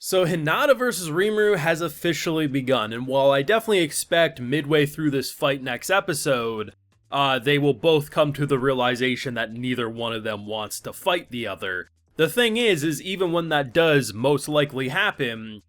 So Hinata versus Rimuru has officially begun, and while I definitely expect midway through this fight next episode, they will both come to the realization that neither one of them wants to fight the other. The thing is even when that does most likely happen,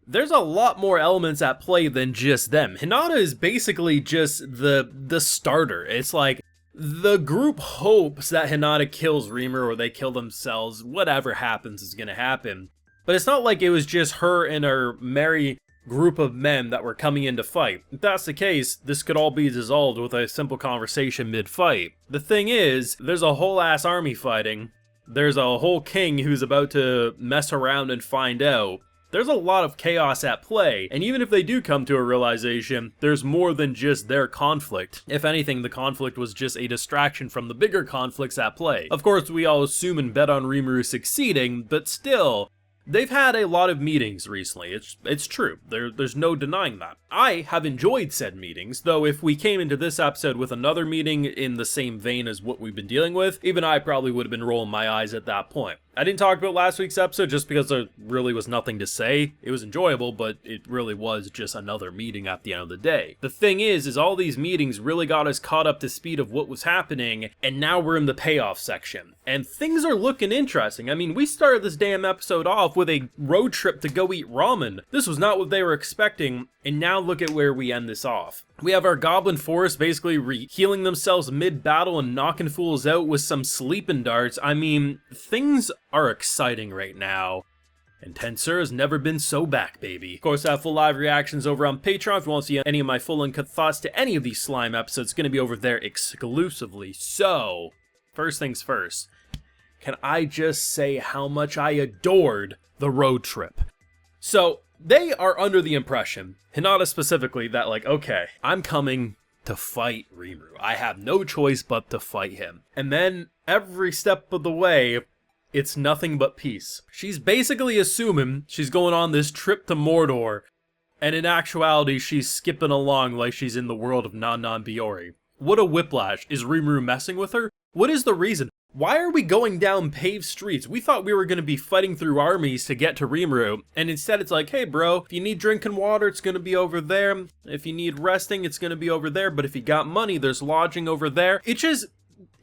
there's a lot more elements at play than just them. Hinata is basically just the starter. It's like, the group hopes that Hinata kills Rimuru or they kill themselves. Whatever happens is gonna happen. But it's not like it was just her and her merry group of men that were coming in to fight. If that's the case, this could all be dissolved with a simple conversation mid-fight. The thing is, there's a whole ass army fighting. There's a whole king who's about to mess around and find out. There's a lot of chaos at play, and even if they do come to a realization, there's more than just their conflict. If anything, the conflict was just a distraction from the bigger conflicts at play. Of course, we all assume and bet on Rimuru succeeding, but still, they've had a lot of meetings recently. It's true. There's no denying that. I have enjoyed said meetings, though if we came into this episode with another meeting in the same vein as what we've been dealing with, even I probably would have been rolling my eyes at that point. I didn't talk about last week's episode just because there really was nothing to say. It was enjoyable, but it really was just another meeting at the end of the day. The thing is all these meetings really got us caught up to speed of what was happening, and now we're in the payoff section. And things are looking interesting. I mean, we started this damn episode off with a road trip to go eat ramen. This was not what they were expecting, and now look at where we end this off. We have our Goblin Force basically healing themselves mid-battle and knocking fools out with some sleeping darts. I mean, things are exciting right now. And Tensur has never been so back, baby. Of course, I have full live reactions over on Patreon. If you want to see any of my full uncut thoughts to any of these slime episodes, it's going to be over there exclusively. So, first things first, can I just say how much I adored the road trip? So, they are under the impression, Hinata specifically, that like, okay, I'm coming to fight Rimuru. I have no choice but to fight him. And then, every step of the way, it's nothing but peace. She's basically assuming she's going on this trip to Mordor, and in actuality, she's skipping along like she's in the world of Non-Non-Biyori. What a whiplash. Is Rimuru messing with her? What is the reason? Why are we going down paved streets? We thought we were going to be fighting through armies to get to Rimuru, and instead it's like, hey bro, if you need drinking water, it's going to be over there. If you need resting, it's going to be over there. But if you got money, there's lodging over there.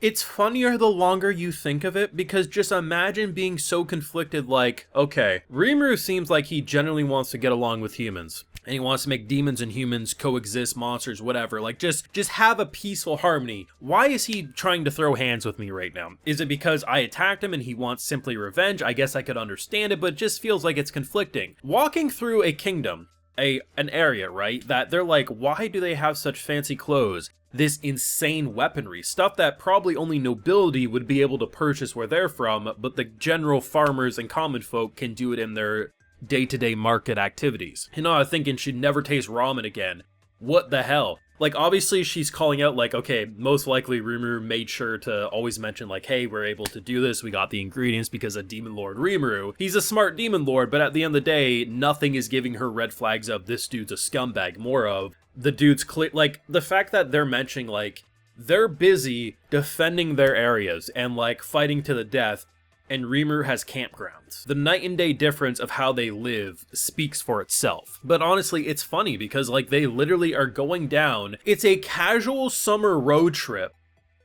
It's funnier the longer you think of it, because just imagine being so conflicted like, okay, Rimuru seems like he generally wants to get along with humans. And he wants to make demons and humans coexist, monsters, whatever. Like, just have a peaceful harmony. Why is he trying to throw hands with me right now? Is it because I attacked him and he wants simply revenge? I guess I could understand it, but it just feels like it's conflicting. Walking through a kingdom, an area, right, that they're like, why do they have such fancy clothes? This insane weaponry, stuff that probably only nobility would be able to purchase where they're from, but the general farmers and common folk can do it in their day-to-day market activities. Hinata thinking she'd never taste ramen again. What the hell? Like, obviously she's calling out like, okay, most likely Rimuru made sure to always mention like, hey, we're able to do this, we got the ingredients because of Demon Lord Rimuru. He's a smart Demon Lord, but at the end of the day, nothing is giving her red flags of this dude's a scumbag. More of, the dude's like, the fact that they're mentioning like, they're busy defending their areas and like fighting to the death, and Rimuru has campgrounds. The night and day difference of how they live speaks for itself. But honestly, it's funny because like they literally are going down. It's a casual summer road trip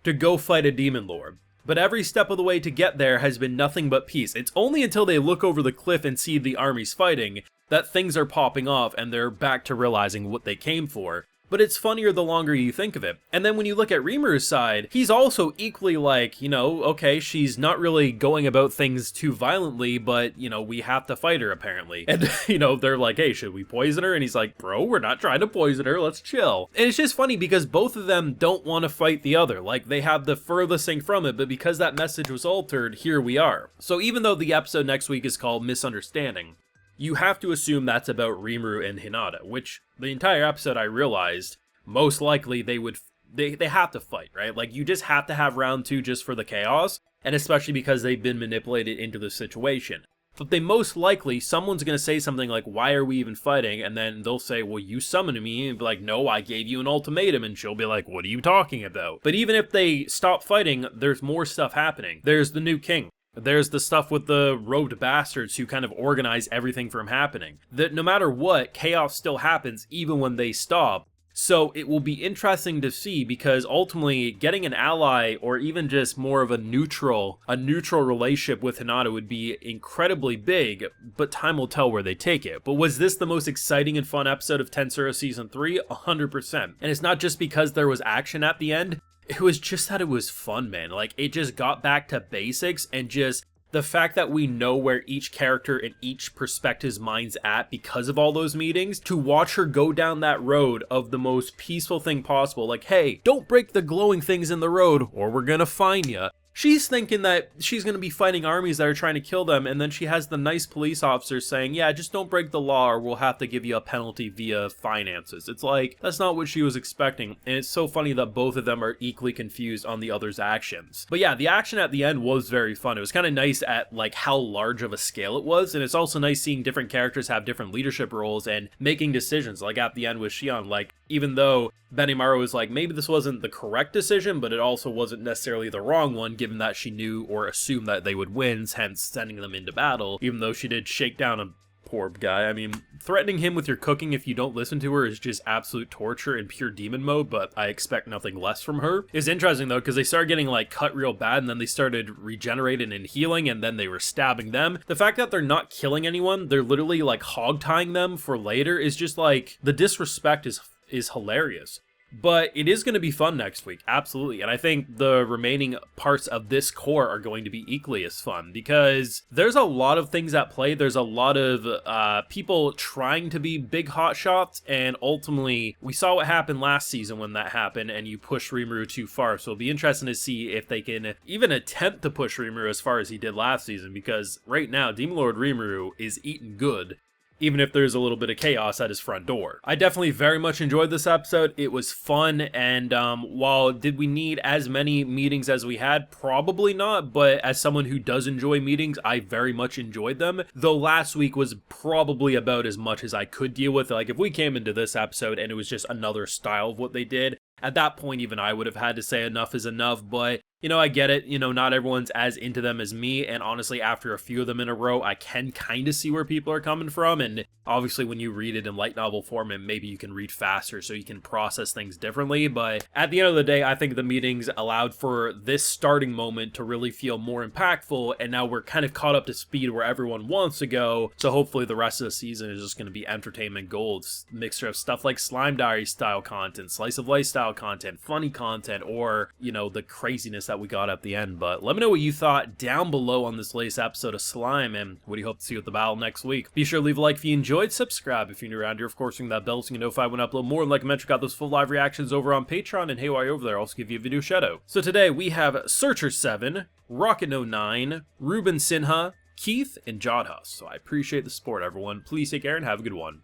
to go fight a demon lord. But every step of the way to get there has been nothing but peace. It's only until they look over the cliff and see the armies fighting that things are popping off and they're back to realizing what they came for. But it's funnier the longer you think of it. And then when you look at Rimuru's side, he's also equally like, you know, okay, she's not really going about things too violently, but, you know, we have to fight her apparently. And, you know, they're like, hey, should we poison her? And he's like, bro, we're not trying to poison her, let's chill. And it's just funny because both of them don't want to fight the other. Like, they have the furthest thing from it, but because that message was altered, here we are. So even though the episode next week is called Misunderstanding, you have to assume that's about Rimuru and Hinata, which the entire episode I realized most likely they have to fight, right? Like, you just have to have round 2 just for the chaos, and especially because they've been manipulated into the situation. But they most likely, someone's going to say something like, why are we even fighting? And then they'll say, well, you summoned me, and be like, no, I gave you an ultimatum, and she'll be like, what are you talking about? But even if they stop fighting, there's more stuff happening. There's the new king. There's the stuff with the robed bastards who kind of organize everything from happening. That no matter what, chaos still happens even when they stop. So it will be interesting to see, because ultimately getting an ally or even just more of a neutral relationship with Hinata would be incredibly big, but time will tell where they take it. But was this the most exciting and fun episode of Tensura Season 3? 100%. And it's not just because there was action at the end, it was just that it was fun, man. Like, it just got back to basics, and just the fact that we know where each character and each perspective's mind's at because of all those meetings, to watch her go down that road of the most peaceful thing possible, like, hey, don't break the glowing things in the road or we're gonna fine ya. She's thinking that she's going to be fighting armies that are trying to kill them, and then she has the nice police officer saying, yeah, just don't break the law or we'll have to give you a penalty via finances. It's like, that's not what she was expecting, and it's so funny that both of them are equally confused on the other's actions. But yeah, the action at the end was very fun. It was kind of nice at like how large of a scale it was, and it's also nice seeing different characters have different leadership roles and making decisions, like at the end with Shion. Like, even though Benimaru was like, maybe this wasn't the correct decision, but it also wasn't necessarily the wrong one, given that she knew or assumed that they would win, hence sending them into battle, even though she did shake down a poor guy. I mean, threatening him with your cooking if you don't listen to her is just absolute torture in pure demon mode, but I expect nothing less from her. It's interesting though, because they started getting like cut real bad, and then they started regenerating and healing, and then they were stabbing them. The fact that they're not killing anyone, they're literally like hog tying them for later, is just like, the disrespect is hilarious. But it is going to be fun next week, absolutely. And I think the remaining parts of this core are going to be equally as fun, because there's a lot of things at play. There's a lot of people trying to be big hotshots, and ultimately we saw what happened last season when that happened and you push Rimuru too far. So it'll be interesting to see if they can even attempt to push Rimuru as far as he did last season, because right now Demon Lord Rimuru is eating good, even if there's a little bit of chaos at his front door. I definitely very much enjoyed this episode. It was fun, and while did we need as many meetings as we had? Probably not, but as someone who does enjoy meetings, I very much enjoyed them. Though last week was probably about as much as I could deal with. Like, if we came into this episode and it was just another style of what they did, at that point even I would have had to say enough is enough, but you know, I get it. You know, not everyone's as into them as me, and honestly, after a few of them in a row, I can kind of see where people are coming from, and obviously when you read it in light novel form, and maybe you can read faster so you can process things differently, but at the end of the day, I think the meetings allowed for this starting moment to really feel more impactful, and now we're kind of caught up to speed where everyone wants to go, so hopefully the rest of the season is just going to be entertainment gold. Mixture of stuff like Slime Diary style content, Slice of Life style content, funny content, or, you know, the craziness that we got at the end. But let me know what you thought down below on this latest episode of Slime, and what do you hope to see with the battle next week. Be sure to leave a like if you enjoyed, subscribe if you're new around here, of course, ring that bell so you can notify when I upload more, and like I mentioned, got those full live reactions over on Patreon, and hey, while you're over there, I'll also give you a video shout out. So today we have Searcher7, Rocket No 9, Ruben Sinha, Keith, and Jodhus. So I appreciate the support, everyone. Please take care and have a good one.